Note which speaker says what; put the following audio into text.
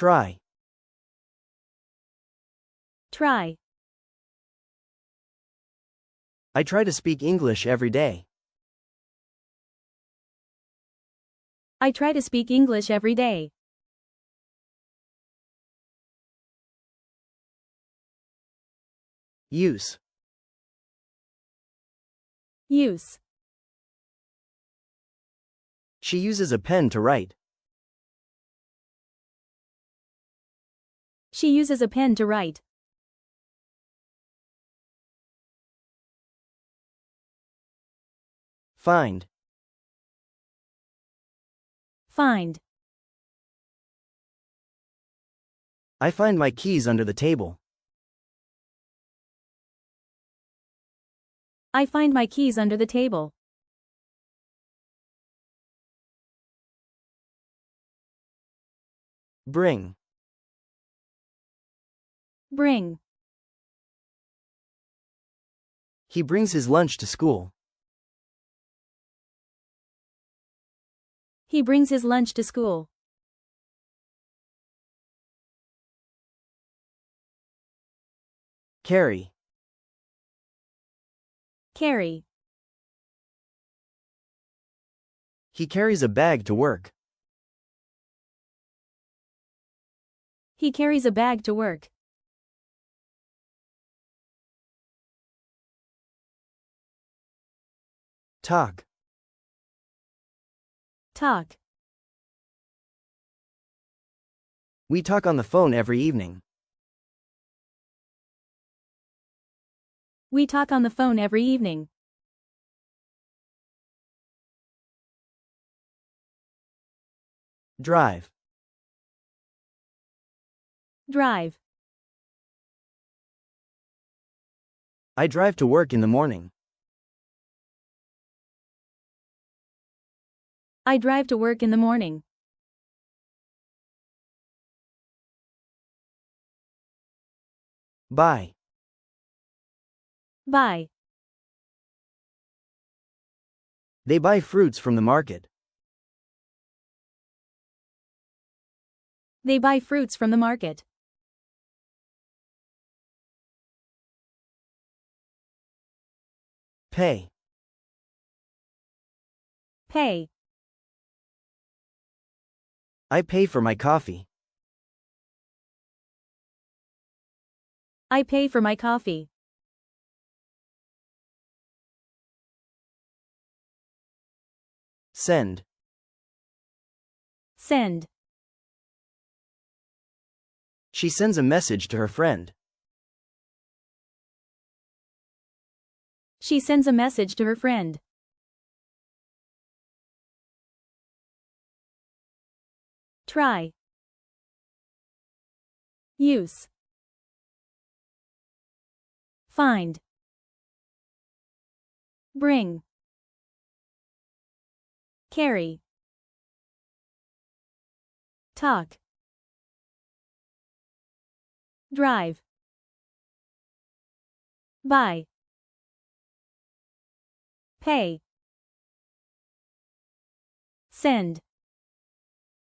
Speaker 1: Try.
Speaker 2: Try.
Speaker 1: I try to speak English every day.
Speaker 2: I try to speak English every day.
Speaker 1: Use.
Speaker 2: Use.
Speaker 1: She uses a pen to write.
Speaker 2: She uses a pen to write.
Speaker 1: Find.
Speaker 2: Find.
Speaker 1: I find my keys under the table.
Speaker 2: I find my keys under the table.
Speaker 1: Bring.
Speaker 2: Bring.
Speaker 1: He brings his lunch to school.
Speaker 2: He brings his lunch to school.
Speaker 1: Carry.
Speaker 2: Carry.
Speaker 1: He carries a bag to work.
Speaker 2: He carries a bag to work.
Speaker 1: Talk.
Speaker 2: Talk.
Speaker 1: We talk on the phone every evening.
Speaker 2: We talk on the phone every evening.
Speaker 1: Drive.
Speaker 2: Drive.
Speaker 1: I drive to work in the morning.
Speaker 2: I drive to work in the morning.
Speaker 1: Buy.
Speaker 2: Buy.
Speaker 1: They buy fruits from the market.
Speaker 2: They buy fruits from the market.
Speaker 1: Pay.
Speaker 2: Pay.
Speaker 1: I pay for my coffee.
Speaker 2: I pay for my coffee.
Speaker 1: Send.
Speaker 2: Send.
Speaker 1: She sends a message to her friend.
Speaker 2: She sends a message to her friend. Try. Use. Find. Bring. Carry. Talk. Drive. Buy. Pay. Send.